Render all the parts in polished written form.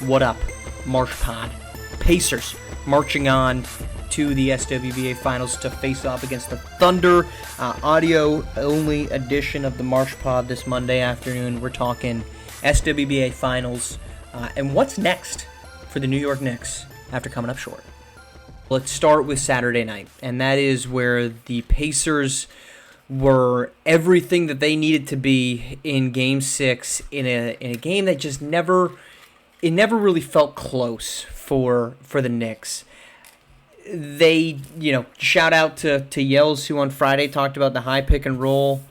What up, Marsh Pod? Pacers marching on to the SWBA Finals to face off against the Thunder. Audio-only edition of the Marsh Pod this Monday afternoon. We're talking SWBA Finals and what's next for the New York Knicks after coming up short. Let's start with Saturday night, and that is where the Pacers were everything that they needed to be in Game 6 in a game that just never really felt close for the Knicks. They, shout out to Yells, who on Friday talked about the high pick and roll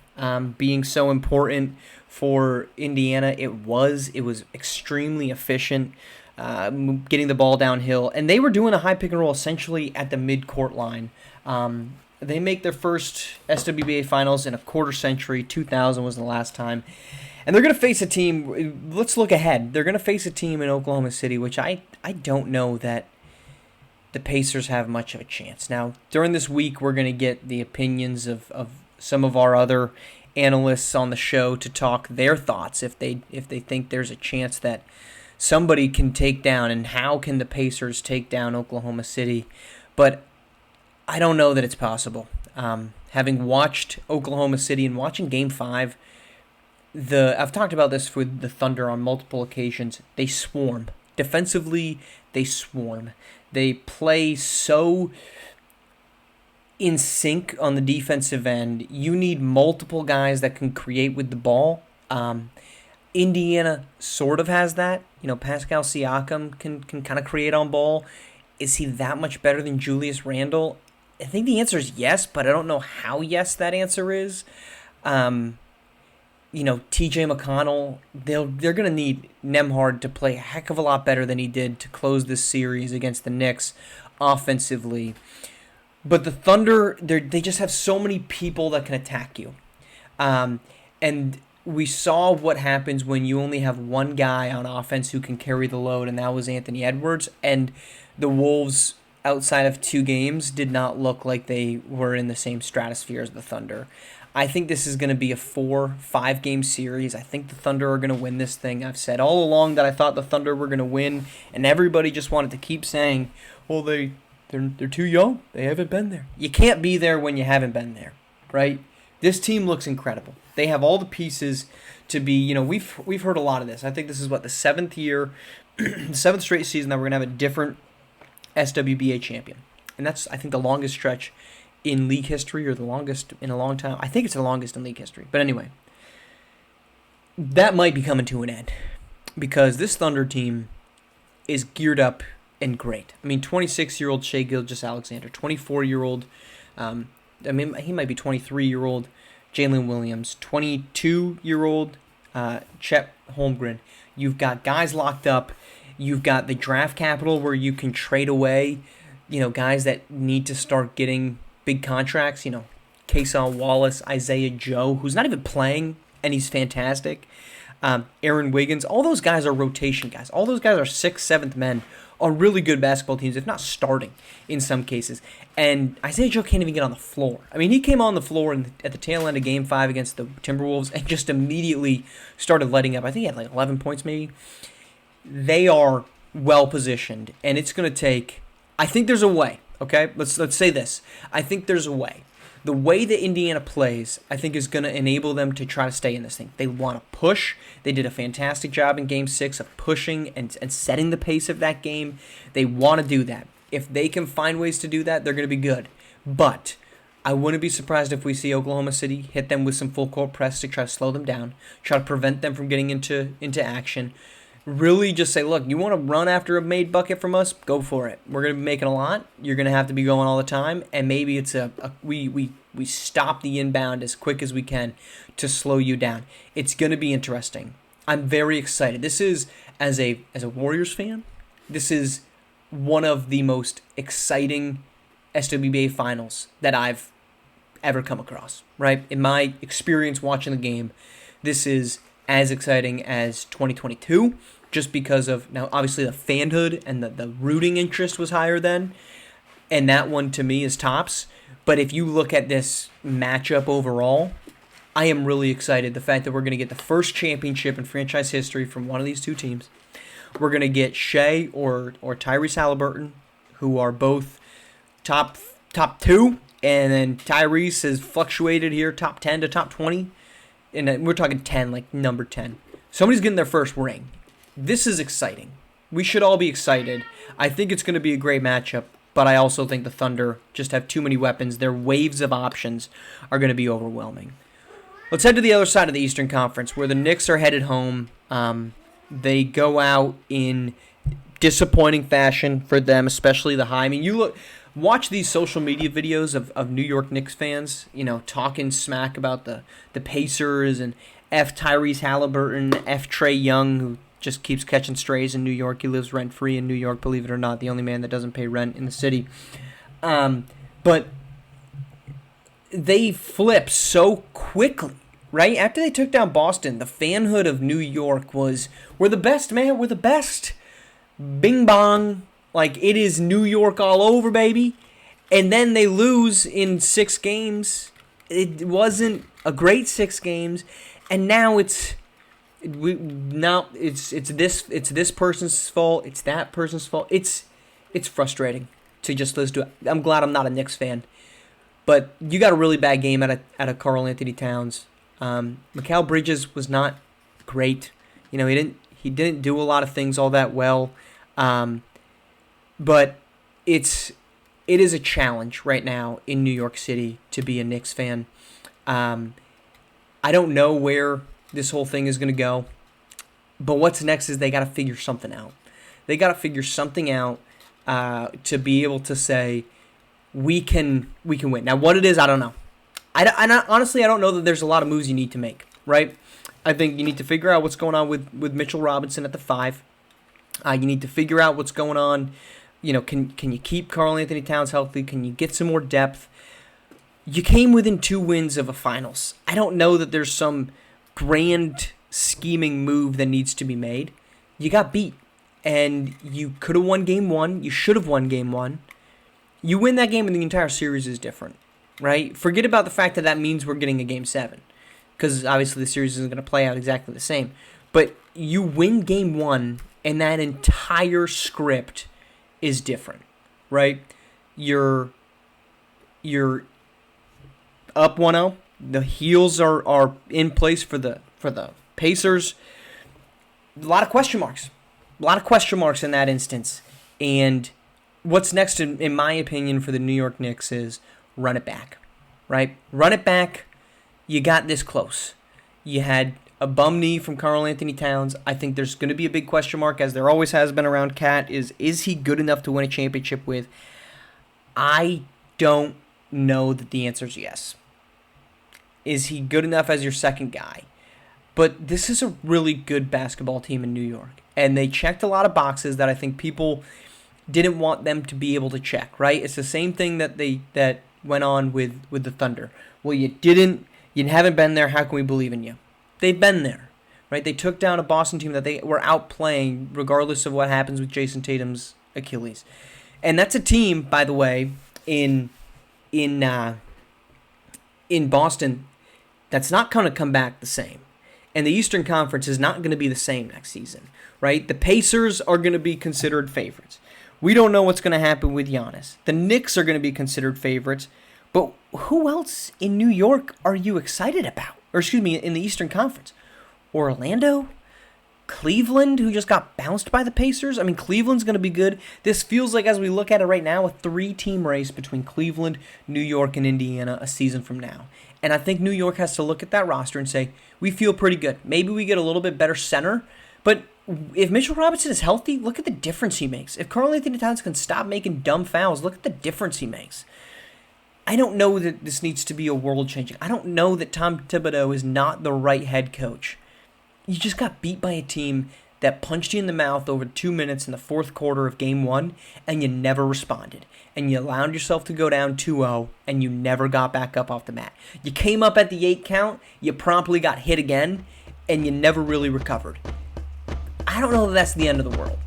being so important for Indiana. It was extremely efficient, getting the ball downhill, and they were doing a high pick and roll essentially at the mid-court line. They make their first SWBA Finals in a quarter century. 2000 was the last time. And they're going to face a team, let's look ahead. They're going to face a team in Oklahoma City, which I don't know that the Pacers have much of a chance. Now, during this week, we're going to get the opinions of some of our other analysts on the show to talk their thoughts if they think there's a chance that somebody can take down, and how can the Pacers take down Oklahoma City. But I don't know that it's possible. Having watched Oklahoma City and watching Game 5, I've talked about this with the Thunder on multiple occasions. They swarm. Defensively, they swarm. They play so in sync on the defensive end. You need multiple guys that can create with the ball. Indiana sort of has that. Pascal Siakam can kind of create on ball. Is he that much better than Julius Randle? I think the answer is yes, but I don't know how yes that answer is. TJ McConnell, they're going to need Nembhard to play a heck of a lot better than he did to close this series against the Knicks offensively. But the Thunder, they just have so many people that can attack you. And we saw what happens when you only have one guy on offense who can carry the load, and that was Anthony Edwards. And the Wolves, outside of 2 games, did not look like they were in the same stratosphere as the Thunder. I think this is going to be a 4-5 game series. I think the Thunder are going to win this thing. I've said all along that I thought the Thunder were going to win, and everybody just wanted to keep saying, well, they're too young. They haven't been there. You can't be there when you haven't been there, right? This team looks incredible. They have all the pieces to be, we've heard a lot of this. I think this is the 7th year, 7th straight season that we're going to have a different SWBA champion. And that's, I think, the longest stretch in league history, or the longest in a long time. I think it's the longest in league history. But anyway, that might be coming to an end, because this Thunder team is geared up and great. 26-year-old Shai Gilgeous-Alexander, 24-year-old, he might be 23-year-old Jalen Williams, 22-year-old Chet Holmgren. You've got guys locked up. You've got the draft capital where you can trade away, guys that need to start getting big contracts. Kason Wallace, Isaiah Joe, who's not even playing, and he's fantastic. Aaron Wiggins. All those guys are rotation guys. All those guys are 6th, 7th men on really good basketball teams, if not starting in some cases. And Isaiah Joe can't even get on the floor. He came on the floor at the tail end of Game 5 against the Timberwolves and just immediately started letting up. I think he had like 11 points maybe. They are well positioned, and it's going to take, I think there's a way, okay? Let's say this. I think there's a way. The way that Indiana plays, I think, is going to enable them to try to stay in this thing. They want to push. They did a fantastic job in Game 6 of pushing and setting the pace of that game. They want to do that. If they can find ways to do that, they're going to be good. But I wouldn't be surprised if we see Oklahoma City hit them with some full court press to try to slow them down, try to prevent them from getting into action. Really just say, look, you want to run after a made bucket from us? Go for it. We're going to be making a lot. You're going to have to be going all the time. And maybe it's we stop the inbound as quick as we can to slow you down. It's going to be interesting. I'm very excited. This is, as a Warriors fan, this is one of the most exciting SWBA finals that I've ever come across, right? In my experience watching the game, this is as exciting as 2022, just because of, now obviously the fanhood and the rooting interest was higher then, and that one to me is tops. But if you look at this matchup overall, I am really excited. The fact that we're going to get the first championship in franchise history from one of these two teams. we're going to get Shea or Tyrese Halliburton, who are both top 2, and then Tyrese has fluctuated here, top 10 to top 20, and we're talking 10, like number 10. Somebody's getting their first ring. This is exciting. We should all be excited. I think it's going to be a great matchup, but I also think the Thunder just have too many weapons. Their waves of options are going to be overwhelming. Let's head to the other side of the Eastern Conference, where the Knicks are headed home. They go out in disappointing fashion for them, especially the high. I mean, watch these social media videos of New York Knicks fans, talking smack about the Pacers and F. Tyrese Halliburton, F. Trae Young, who just keeps catching strays in New York. He lives rent-free in New York, believe it or not, the only man that doesn't pay rent in the city. But they flip so quickly, right? After they took down Boston, the fanhood of New York was, we're the best, man, we're the best. Bing bong. Like, it is New York all over, baby. And then they lose in 6 games. It wasn't a great 6 games. And now it's this person's fault. It's that person's fault. It's frustrating to just listen to it. I'm glad I'm not a Knicks fan. But you got a really bad game out of Karl Anthony Towns. Mikal Bridges was not great. He didn't do a lot of things all that well. But it is a challenge right now in New York City to be a Knicks fan. I don't know where this whole thing is going to go. But what's next is they got to figure something out. They got to figure something out to be able to say, we can win. Now, what it is, I don't know. Honestly, I don't know that there's a lot of moves you need to make, right? I think you need to figure out what's going on with Mitchell Robinson at the 5. You need to figure out what's going on. Can you keep Karl Anthony Towns healthy? Can you get some more depth? You came within 2 wins of a finals. I don't know that there's some grand scheming move that needs to be made. You got beat, and you could have won game 1. You should have won game 1. You win that game, and the entire series is different, right? Forget about the fact that means we're getting a game 7, because obviously the series isn't going to play out exactly the same. But you win game 1, and that entire script is different, right? You're up 1-0. The heels are in place for the Pacers. A lot of question marks. A lot of question marks in that instance. And what's next, in my opinion, for the New York Knicks is run it back, right? Run it back. You got this close. You had a bum knee from Karl Anthony Towns. I think there's going to be a big question mark, as there always has been around Cat, is he good enough to win a championship with? I don't know that the answer is yes. Is he good enough as your second guy? But this is a really good basketball team in New York, and they checked a lot of boxes that I think people didn't want them to be able to check, right? It's the same thing that went on with the Thunder. Well, you haven't been there, how can we believe in you? They've been there, right? They took down a Boston team that they were outplaying regardless of what happens with Jason Tatum's Achilles. And that's a team, by the way, in Boston that's not going to come back the same. And the Eastern Conference is not going to be the same next season, right? The Pacers are going to be considered favorites. We don't know what's going to happen with Giannis. The Knicks are going to be considered favorites. But who else in New York are you excited about? Or excuse me, in the Eastern Conference? Orlando? Cleveland, who just got bounced by the Pacers? I mean, Cleveland's going to be good. This feels like, as we look at it right now, a 3-team race between Cleveland, New York, and Indiana a season from now. And I think New York has to look at that roster and say, we feel pretty good. Maybe we get a little bit better center, but if Mitchell Robinson is healthy, look at the difference he makes. If Karl Anthony Towns can stop making dumb fouls, look at the difference he makes. I don't know that this needs to be a world-changing. I don't know that Tom Thibodeau is not the right head coach. You just got beat by a team that punched you in the mouth over 2 minutes in the fourth quarter of Game 1, and you never responded. And you allowed yourself to go down 2-0, and you never got back up off the mat. You came up at the 8 count, you promptly got hit again, and you never really recovered. I don't know that that's the end of the world.